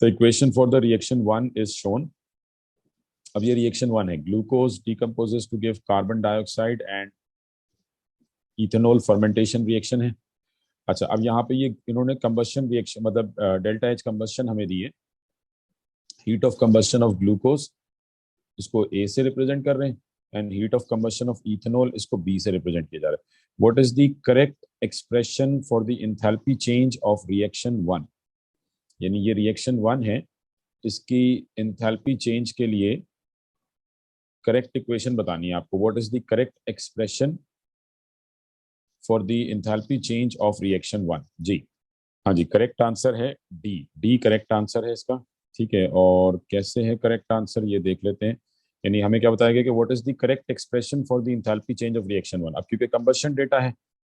The equation for the reaction 1 is shown. अब ये reaction 1 है, glucose decomposes to give carbon dioxide and ethanol, fermentation reaction है। अच्छा, अब यहाँ पे ये इन्होंने कंबशन रिएक्शन मतलब डेल्टा एच कंबशन हमें दी है। Heat of combustion of glucose इसको ए से रिप्रेजेंट कर रहे हैं and heat of combustion of ethanol इसको बी से रिप्रेजेंट किया जा रहा है। What is the correct expression for the enthalpy change of reaction 1? यानी ये रिएक्शन 1 है, इसकी एंथैल्पी चेंज के लिए करेक्ट इक्वेशन बतानी है आपको। What is the correct expression for the enthalpy change of reaction 1? जी हाँ जी, करेक्ट आंसर है डी। डी करेक्ट आंसर है इसका। ठीक है, और कैसे है करेक्ट आंसर ये देख लेते हैं। यानी हमें क्या बताया गया कि what is the correct expression for the enthalpy change of reaction 1। अब क्योंकि कंबशन डेटा है,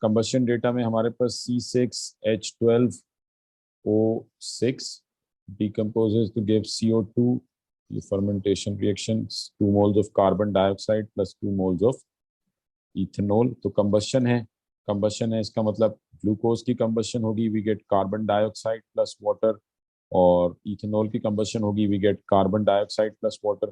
कंबशन डेटा में हमारे पास C6H12O6 decomposes to give CO2, ये fermentation reaction, 2 moles of carbon dioxide plus 2 moles of ethanol। तो कंबशन है, combustion है इसका मतलब ग्लूकोज की कंबशन होगी, we get carbon dioxide plus water, और इथेनॉल की कंबशन होगी, we get carbon dioxide plus water.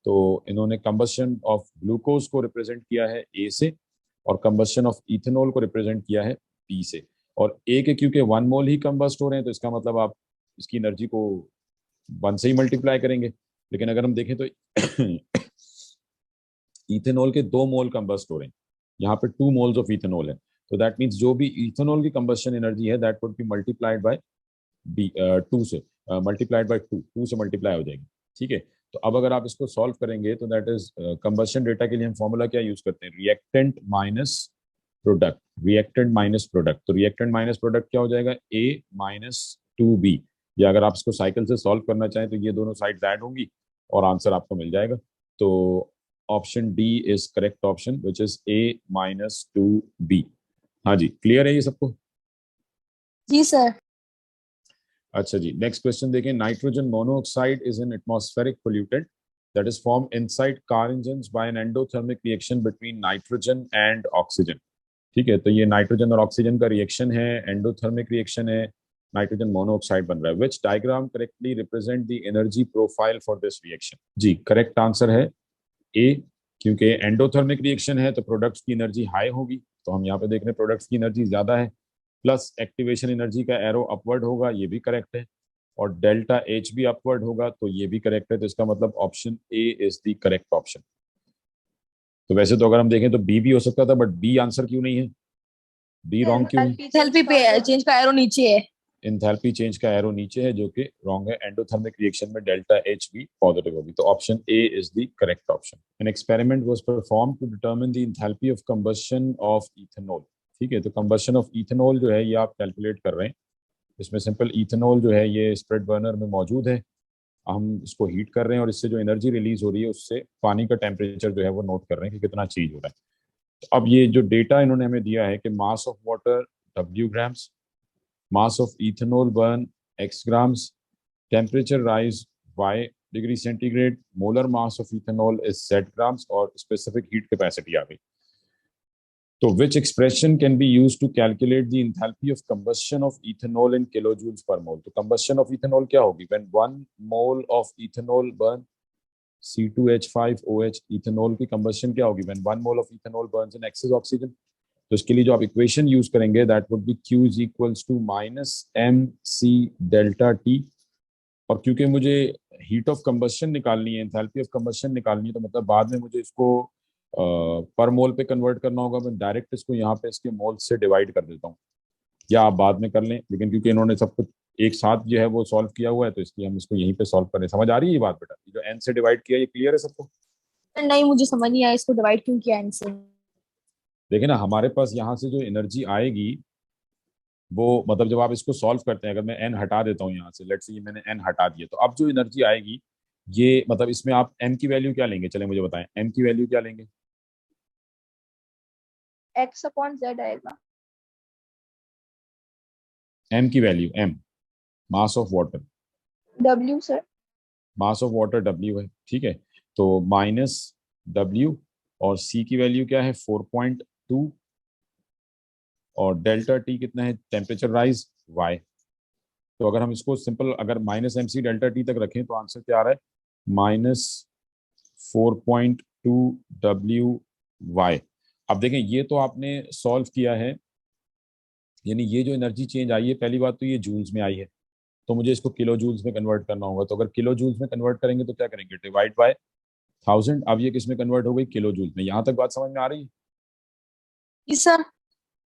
तो इन्होंने कंबशन ऑफ ग्लूकोज को रिप्रेजेंट किया है ए से और कंबशन ऑफ इथेनॉल को रिप्रेजेंट किया है बी से। और ए के क्योंकि 1 मोल ही कंबस्ट हो रहे हैं तो इसका मतलब आप इसकी एनर्जी को 1 से ही मल्टीप्लाई करेंगे। लेकिन अगर हम देखें तो इथेनॉल के 2 मोल कंबस्ट हो रहे हैं, यहाँ पे 2 मोल्स ऑफ इथेनॉल है, तो दैट मीन्स जो भी इथेनॉल की कंबशन एनर्जी है that would be multiplied by B 2 से, मल्टीप्लाइड बाय 2 से मल्टीप्लाई हो जाएगी। ठीक है, तो अब अगर आप इसको सॉल्व करेंगे तो दैट इज कंबशन डेटा के लिए हम फॉर्मूला क्या यूज करते हैं, reactant minus product, reactant minus product. तो रिएक्टेंट माइनस प्रोडक्ट क्या हो जाएगा, ए माइनस 2b, या अगर आप इसको साइकिल से सॉल्व करना चाहें तो ये दोनों साइड्स ऐड होंगी और आंसर आपको मिल जाएगा। तो option D is correct option which is a minus 2b। हाँ जी, क्लियर है ये सबको? जी सर। अच्छा जी, नेक्स्ट क्वेश्चन देखें। Nitrogen monoxide is an atmospheric pollutant that is formed inside car engines by an endothermic reaction between nitrogen and oxygen। ठीक है, तो ये नाइट्रोजन और ऑक्सीजन का रिएक्शन है, एंडोथर्मिक रिएक्शन है, नाइट्रोजन मोनोऑक्साइड बन रहा है। Which diagram correctly represent the energy profile for this reaction? जी करेक्ट आंसर है ए, क्योंकि एंडोथर्मिक रिएक्शन है तो प्रोडक्ट्स की एनर्जी हाई होगी, तो हम यहाँ पे देख रहे हैं प्रोडक्ट्स की एनर्जी ज्यादा है, प्लस एक्टिवेशन एनर्जी का एरो अपवर्ड होगा, ये भी करेक्ट है, और डेल्टा एच भी अपवर्ड होगा, तो ये भी करेक्ट है। तो इसका मतलब option A is the correct option. तो वैसे तो अगर हम देखें तो बी भी हो सकता था, बट बी आंसर क्यों नहीं है, बी रॉन्ग क्यों है? एंथैल्पी चेंज का एरो नीचे है, एंथैल्पी चेंज का एरो नीचे है जो कि रॉन्ग है। एंडोथर्मिक रिएक्शन में डेल्टा एच भी पॉजिटिव होगी, तो option A is the correct option. An experiment was perform to determine the enthalpy of combustion of ethanol. ठीक है, तो कंबशन ऑफ इथेनॉल जो है ये आप कैलकुलेट कर रहे हैं। इसमें सिंपल इथेनॉल जो है ये स्प्रेड बर्नर में मौजूद है, हम इसको हीट कर रहे हैं और इससे जो एनर्जी रिलीज हो रही है उससे पानी का टेम्परेचर जो है वो नोट कर रहे हैं कि कितना चेंज हो रहा है। तो अब ये जो डेटा इन्होंने हमें दिया है कि मास of water W grams, mass of ethanol burn X grams, temperature rise Y degree centigrade, molar mass of ethanol is Z grams, और स्पेसिफिक हीट कैपेसिटी आ गई। तो which expression can be used to calculate the enthalpy of combustion of ethanol in kilojoules per mole? तो combustion of ethanol क्या होगी? When 1 mole of ethanol burn C2H5OH, ethanol की combustion क्या होगी? When 1 mole of ethanol burns in excess oxygen। तो इसके लिए जो आप इक्वेशन यूज करेंगे that would be Q is equals to minus MC delta T। और क्योंकि मुझे हीट ऑफ कंबशन निकालनी है, एंथैल्पी ऑफ कंबशन निकालनी है, तो मतलब बाद में मुझे इसको पर मोल पे कन्वर्ट करना होगा। मैं डायरेक्ट इसको यहाँ पे इसके मोल से डिवाइड कर देता हूँ, या आप बाद में कर लें, लेकिन क्योंकि इन्होंने सब कुछ एक साथ जो है वो सॉल्व किया हुआ है तो इसलिए हम इसको यहीं पे सॉल्व करें। समझ आ रही है ये बात बेटा? जो एन से डिवाइड किया ये क्लियर है सबको? नहीं मुझे समझ नहीं आया इसको डिवाइड क्यों किया इनसे। देखिए ना, हमारे पास यहाँ से जो एनर्जी आएगी वो मतलब जब आप इसको सॉल्व करते हैं, अगर मैं एन हटा देता हूँ यहाँ से, लेट्स से मैंने एन हटा दिया, तो अब जो एनर्जी आएगी ये मतलब इसमें आप एम की वैल्यू क्या लेंगे? चले मुझे बताएं, एम की वैल्यू क्या लेंगे? x/z आएगा। एम की value, M mass of water, w sir. Mass of water W है, ठीक है, तो माइनस W, और C की वैल्यू क्या है 4.2, और डेल्टा T कितना है, टेम्परेचर राइज Y। तो अगर हम इसको सिंपल अगर minus M C delta T तक रखें तो आंसर क्या आ रहा है, -4.2 WY। अब देखें ये तो आपने सॉल्व किया है, यानी ये जो एनर्जी चेंज आई है, पहली बात तो ये जूल्स में आई है, तो मुझे इसको किलो जूल्स में कन्वर्ट करना होगा। तो अगर किलो जूल्स में कन्वर्ट करेंगे तो क्या करेंगे, डिवाइड बाय 1000। अब ये किस में कन्वर्ट हो गई, किलो जूल्स में। यहाँ तक बात समझ में आ रही है? जी सर।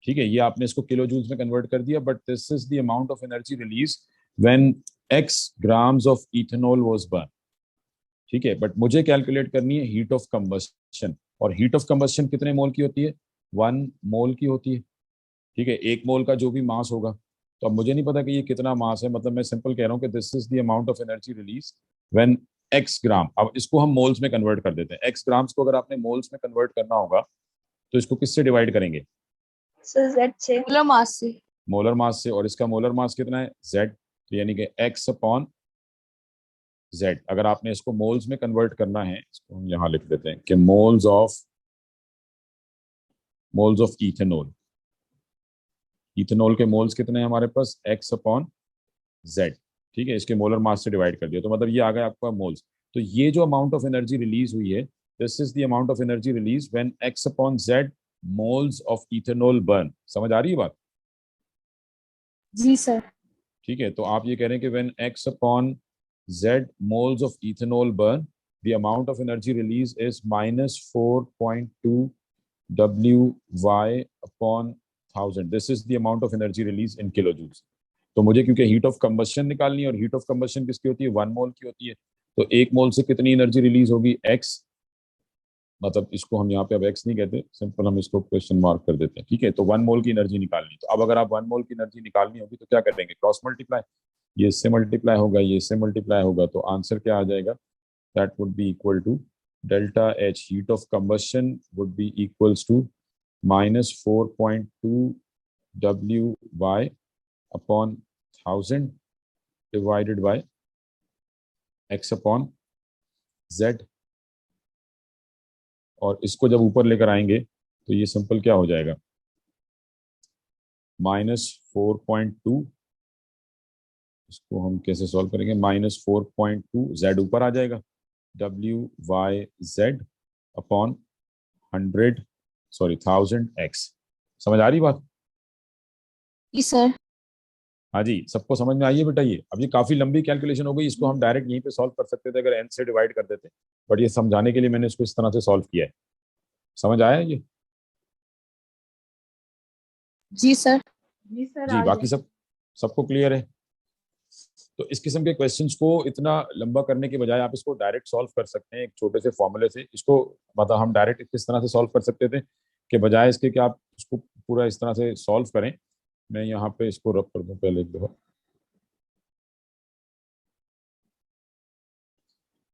ठीक है, ये आपने इसको किलो जूल्स में कन्वर्ट कर दिया, but this is the amount of energy release when x grams of ethanol was born. ठीक है, बट मुझे कैलकुलेट करनी है हीट ऑफ कंबस्शन, और हीट ऑफ कंबस्शन कितने मोल की होती है, 1 मोल की होती है। ठीक है, 1 मोल का जो भी मास होगा, तो अब मुझे नहीं पता कि ये कितना मास है, मतलब मैं सिंपल कह रहा हूँ कि this is the amount of energy release when x ग्राम। अब इसको हम मोल्स में कन्वर्ट कर देते हैं। x ग्राम्स को अगर आपने मोल्स में कन्वर्ट करना होगा तो इसको किससे डिवाइड करेंगे, सर जेड से, मोलर मास से। मोलर मास से, और इसका मोलर मास कितना है, z। तो यानी कि x अपॉन z। अगर आपने इसको मोल्स में कन्वर्ट करना है, इसको हम यहाँ लिख देते हैं कि मोल्स ऑफ इथेनॉल। इथेनॉल के मोल्स कितने हैं हमारे पास, x अपॉन z। ठीक है, इसके मोलर मास से डिवाइड कर दिया, तो मतलब ये आ गया आपका मोल्स। तो ये जो अमाउंट ऑफ एनर्जी रिलीज हुई है, this is the amount of energy release when x upon z moles of ethanol burn. समझ आ रही है बात? जी सर। ठीक है, तो आप ये कह रहे हैं कि when x upon z moles of ethanol burn, the amount of energy release is -4.2 WY upon 1000. This is the amount of energy release in kilojoules. तो मुझे क्योंकि हीट ऑफ कंबस्शन निकालनी है, और हीट ऑफ कंबस्शन किसकी होती है, 1 मोल की होती है, तो 1 मोल से कितनी एनर्जी रिलीज होगी, x। मतलब इसको हम यहाँ पे अब x नहीं कहते, सिंपल हम इसको क्वेश्चन मार्क कर देते हैं। ठीक है, तो 1 मोल की एनर्जी निकालनी। तो अब अगर आप 1 मोल की एनर्जी निकालनी होगी तो क्या करेंगे, क्रॉस मल्टीप्लाई। ये इससे मल्टीप्लाई होगा, ये इससे मल्टीप्लाई होगा, तो आंसर क्या आ जाएगा, that would be equal to delta H heat of combustion would be equals to -4.2 WY upon 1000 divided by x upon z। और इसको जब ऊपर लेकर आएंगे तो ये सिंपल क्या हो जाएगा, -4.2, इसको हम कैसे सॉल्व करेंगे, -4.2 z ऊपर आ जाएगा, WYZ अपॉन 1000x। समझ आ रही बात? जी सर। हाँ जी, सबको समझ में आई है बेटा? ये अब ये काफी लंबी कैलकुलेशन हो गई, इसको हम डायरेक्ट यहीं पे सॉल्व कर सकते थे अगर n से डिवाइड कर देते, बट ये समझाने के लिए मैंने इसको इस तरह से सॉल्व किया है। समझ आया ये? जी सर। जी सर जी, बाकी सबको क्लियर है? तो इस किस्म के क्वेश्चंस को इतना लंबा करने के बजाय आप इसको डायरेक्ट सॉल्व कर सकते हैं एक छोटे से फॉर्मूले से। इसको मतलब हम डायरेक्ट किस तरह से सॉल्व कर सकते थे कि बजाय इसके कि आप इसको पूरा इस तरह से सॉल्व करें, मैं यहाँ पे इसको रब कर दूं पहले एक दफा,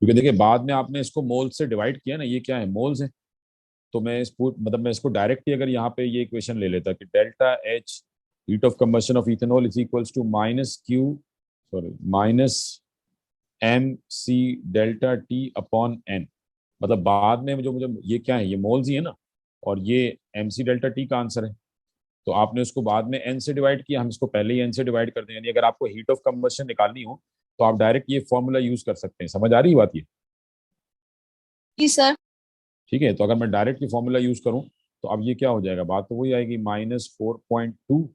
क्योंकि देखिए बाद में आपने इसको मोल्स से डिवाइड किया ना, ये क्या है, मोल्स है। तो मैं मतलब मैं इसको डायरेक्ट ही अगर यहाँ पे ये इक्वेशन ले लेता कि delta H heat of combustion of ethanol is equals to -MC delta T upon n। मतलब बाद में जो मुझे ये क्या है, ये मोल्स ही है ना, और ये MC डेल्टा टी का आंसर है। तो आपने उसको बाद में n से डिवाइड किया, हम इसको पहले ही n से डिवाइड कर दें। यानी अगर आपको हीट ऑफ कंबशन निकालनी हो तो आप डायरेक्ट ये फॉर्मूला यूज कर सकते हैं। समझ आ रही बात ये? जी सर। ठीक है, तो अगर मैं डायरेक्ट ये फॉर्मूला यूज करूं तो अब ये क्या हो जाएगा, बात तो वही आएगी, -4.2,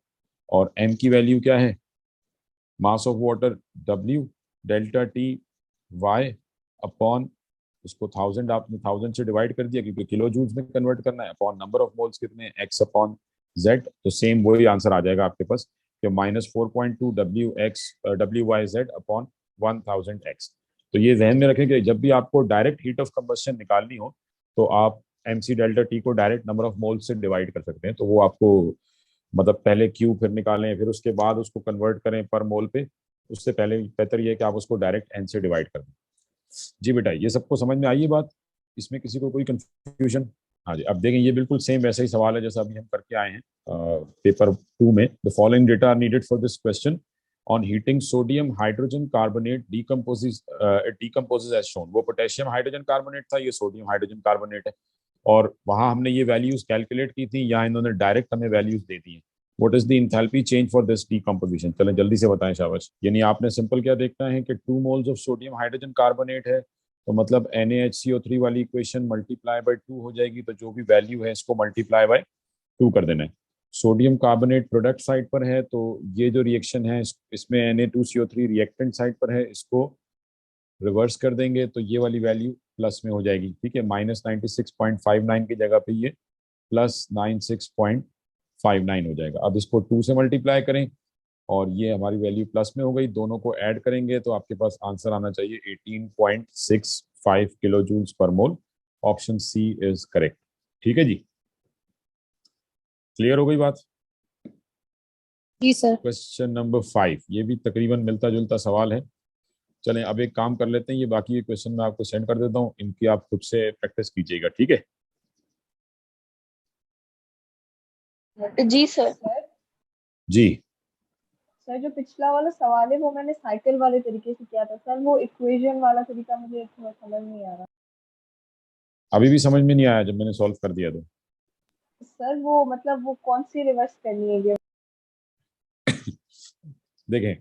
और m की वैल्यू क्या है, मास of water W, delta T Y upon, इसको 1000 आपने 1000 से डिवाइड कर दिया क्योंकि किलो जूल्स में कन्वर्ट करना है, अपॉन नंबर ऑफ मोल्स कितने हैं, x अपॉन z। तो सेम वही आंसर आ जाएगा आपके पास कि -4.2 WY/Z अपॉन 1000x। तो ये जहन में रखें कि जब भी आपको डायरेक्ट हीट ऑफ कंबस्शन निकालनी हो तो आप MC डेल्टा टी को डायरेक्ट नंबर ऑफ मोल्स से डिवाइड कर सकते हैं। तो वो आपको मतलब पहले क्यू फिर निकालें, फिर उसके बाद उसको कन्वर्ट करें पर मोल पे, उससे पहले बेहतर ये है कि आप उसको डायरेक्ट n से डिवाइड कर दें। जी बेटा, ये सबको समझ में आई ये बात? इसमें किसी को कोई कंफ्यूजन? हाँ जी, अब देखें ये बिल्कुल सेम वैसा ही सवाल है जैसा अभी हम करके आए हैं पेपर 2 में। The following data are needed for this question on heating sodium hydrogen carbonate decomposes as shown. वो पोटेशियम हाइड्रोजन कार्बोनेट था, ये सोडियम हाइड्रोजन कार्बोनेट है, और वहां हमने ये वैल्यूज कैलकुलेट की थी, यहाँ इन्होंने डायरेक्ट हमें वैल्यूज दे दी हैं। What is the enthalpy change for this decomposition? चलें जल्दी से बताएं शाबाश। यानी आपने सिंपल क्या देखना है कि 2 moles of sodium hydrogen carbonate है, तो मतलब NaHCO3 वाली इक्वेशन मल्टीप्लाई बाय 2 हो जाएगी, तो जो भी वैल्यू है इसको मल्टीप्लाई बाय 2 कर देना है। सोडियम कार्बोनेट प्रोडक्ट साइड पर है, तो ये जो रिएक्शन है इसमें Na2CO3 रिएक्टेंट साइड पर है, इसको रिवर्स कर देंगे तो ये वाली वैल्यू प्लस में हो जाएगी। ठीक है, -96.59 की जगह पे ये +96.59 हो जाएगा। अब इसको 2 से मल्टीप्लाई करें और ये हमारी वैल्यू प्लस में हो गई, दोनों को ऐड करेंगे तो आपके पास आंसर आना चाहिए 18.65 kilo joules per mole. Option C is correct. ठीक है जी, क्लियर हो गई बात? जी सर। क्वेश्चन नंबर 5, ये भी तकरीबन मिलता जुलता सवाल है। चलें अब एक काम कर लेते हैं, ये बाकी के क्वेश्चन मैं आपको सेंड कर देता हूँ, इनकी आप खुद से प्रैक्टिस कीजिएगा। ठीक है जी सर। जी। सर जो पिछला वाला सवाल है वो मैंने साइकिल वाले तरीके से किया था सर, वो इक्वेशन वाला तरीका मुझे थोड़ा समझ नहीं आ रहा। अभी भी समझ में नहीं आया जब मैंने सॉल्व कर दिया तो? सर वो मतलब वो कौन सी रिवर्स करनी है ये? देखें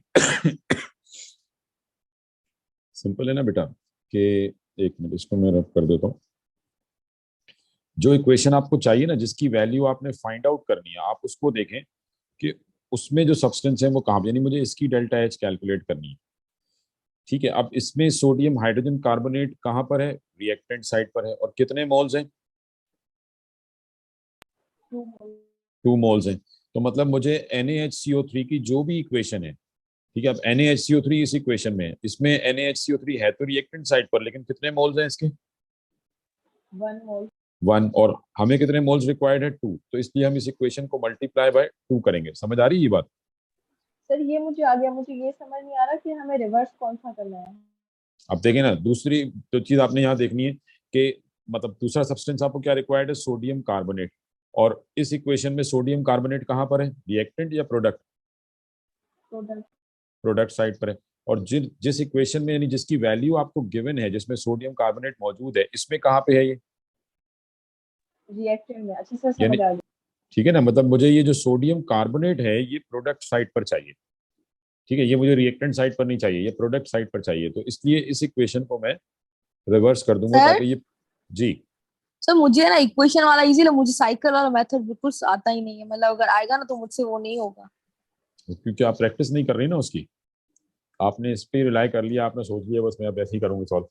सिंपल है ना बेटा, कि एक मिनट इसको मैं रब कर देता हूँ। जो इक्वेशन आपको चाहिए ना, जिसकी वैल्यू आपने फाइंड आउट करनी है, आप उसको देखें कि उसमें जो सब्सटेंस है वो कहाँ पे, यानी मुझे इसकी डेल्टा एच कैलकुलेट करनी है। ठीक है, अब इसमें सोडियम हाइड्रोजन कार्बोनेट कहाँ पर है? रिएक्टेंट साइड पर है, और कितने मोल्स हैं? 2 मोल्स हैं। तो मतलब मुझे NaHCO3 की जो भी इक्वेशन है, ठीक है, अब NaHCO3 इस इक्वेशन में है, इसमें NaHCO3 है तो रिएक्टेंट साइड पर, लेकिन कितने मोल्स हैं इसके? 1 मोल। 1, और हमें कितने मोल्स रिक्वायर्ड है? 2, तो इसलिए हम इस इक्वेशन को मल्टीप्लाई बाय 2 करेंगे। समझ आ रही है ये बात? सर ये मुझे आ गया, मुझे ये समझ नहीं आ रहा कि हमें रिवर्स कौन सा करना है। अब देखें ना, दूसरी तो चीज आपने यहाँ देखनी है कि मतलब दूसरा सब्सटेंस आपको क्या रिक्वायर्ड है? Sodium carbonate. और इस इक्वेशन में सोडियम कार्बोनेट कहाँ पर है? रिएक्टेंट या प्रोडक्ट? प्रोडक्ट। प्रोडक्ट साइड पर है। और जिस इक्वेशन में, यानी जिसकी वैल्यू आपको गिवन है, जिसमें सोडियम कार्बोनेट मौजूद है, इसमें कहाँ पे है ये? रिएक्टेंट में। अच्छा सर यानी समझ आ गया। ठीक है ना, मतलब मुझे ये जो सोडियम कार्बोनेट है ये प्रोडक्ट साइड पर चाहिए। ठीक है, ये मुझे रिएक्टेंट साइड पर नहीं चाहिए, ये प्रोडक्ट साइड पर चाहिए, तो इसलिए इस इक्वेशन को मैं रिवर्स कर दूंगा सर। ताकि ये। जी। सर मुझे ना इक्वेशन वाला इजी लगा, मुझे साइकिल वाला मेथड बिल्कुल आता ही नहीं है, मतलब अगर आएगा ना तो मुझसे वो नहीं होगा। क्योंकि आप प्रैक्टिस नहीं कर रही ना उसकी, आपने इस पे रिलाई कर लिया, आपने सोच लिया बस मैं अब ऐसे ही करूंगी सॉल्व।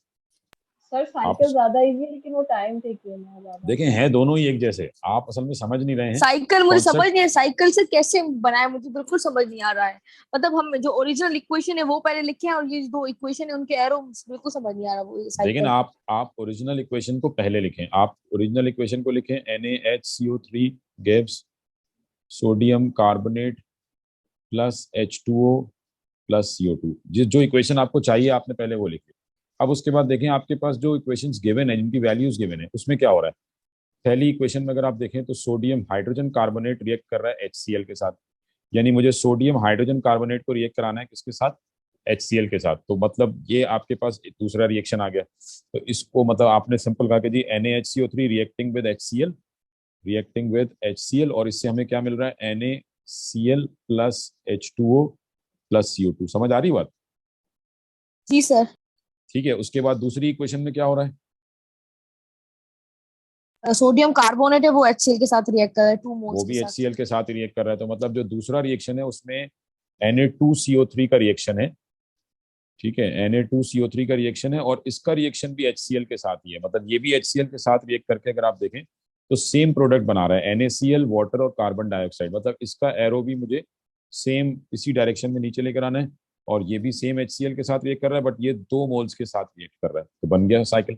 सर आप साइकिल ज्यादा इजी है लेकिन वो टाइम टेकिंग है ज्यादा। देखें, हैं दोनों ही एक जैसे, आप असल में समझ नहीं रहे हैं साइकिल मुझे समझ कॉन्सेप्ट। नहीं है, साइकिल से कैसे बनाए मुझे बिल्कुल समझ नहीं आ रहा है। मतलब हम जो ओरिजिनल इक्वेशन है वो पहले लिखे हैं और ये दो इक्वेशन है उनके एरो बिल्कुल समझ नहीं आ रहा वो देखिए ना, साइकिल। आप ओरिजिनल इक्वेशन को पहले लिखें, आप ओरिजिनल इक्वेशन को लिखें, NaHCO3 gives sodium carbonate plus H2O plus CO2। जिस जो इक्वेशन आपको चाहिए आपने पहले वो लिखी। अब उसके बाद देखें आपके पास जो इक्वेशंस गिवन है, जिनकी वैल्यूज गिवन है, उसमें क्या हो रहा है। पहली इक्वेशन में अगर आप देखें तो सोडियम हाइड्रोजन कार्बोनेट रिएक्ट कर रहा है HCl के साथ, यानी मुझे सोडियम हाइड्रोजन कार्बोनेट को रिएक्ट कराना है किसके साथ? HCl के साथ। तो मतलब ये आपके पास एक दूसरा रिएक्शन आ गया। तो इसको मतलब आपने सिंपल कहा कि जी NaHCO3 reacting with HCl, reacting with HCl, और इससे हमें क्या मिल रहा है? NaCl plus H2O plus CO2। समझ आ रही बात? जी सर। ठीक है, उसके बाद दूसरी इक्वेशन में क्या हो रहा है? सोडियम कार्बोनेट है वो HCl के साथ रिएक्ट कर रहा है 2 वो मोल्स के भी साथ। HCl के साथ रिएक्ट कर रहा है, तो मतलब जो दूसरा रिएक्शन है उसमें Na2CO3 का रिएक्शन है। ठीक है, Na2CO3 का रिएक्शन है, और इसका रिएक्शन भी HCl के साथ ही है, मतलब ये भी HCl के साथ रिएक्ट करके अगर आप देखें तो सेम प्रोडक्ट बना रहा है, NaCl वाटर और कार्बन डाइऑक्साइड। मतलब इसका एरो भी मुझे सेम इसी डायरेक्शन में नीचे लेकर आना है, और ये भी सेम HCl के साथ रिएक्ट कर रहा है, बट ये 2 मोल्स के साथ रिएक्ट कर रहा है, तो बन गया साइकिल।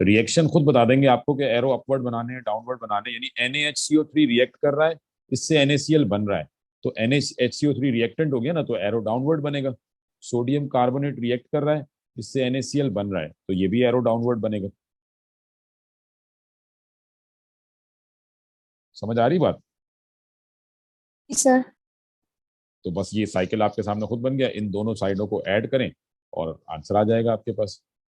रिएक्शन खुद बता देंगे आपको कि एरो अपवर्ड बनाने हैं डाउनवर्ड बनाने हैं। यानी NaHCO3 रिएक्ट कर रहा है, इससे NaCl बन रहा है, तो NaHCO3 रिएक्टेंट हो गया ना, तो एरो डाउनवर्ड बनेगा। सोडियम कार्बोनेट रिएक्ट कर रहा है, इससे NaCl बन रहा है, तो ये भी एरो डाउनवर्ड बनेगा। समझ आ रही बात? जी सर। तो बस ये साइकिल आपके सामने खुद बन गया, इन दोनों साइडों को ऐड करें और आंसर आ जाएगा आपके पास।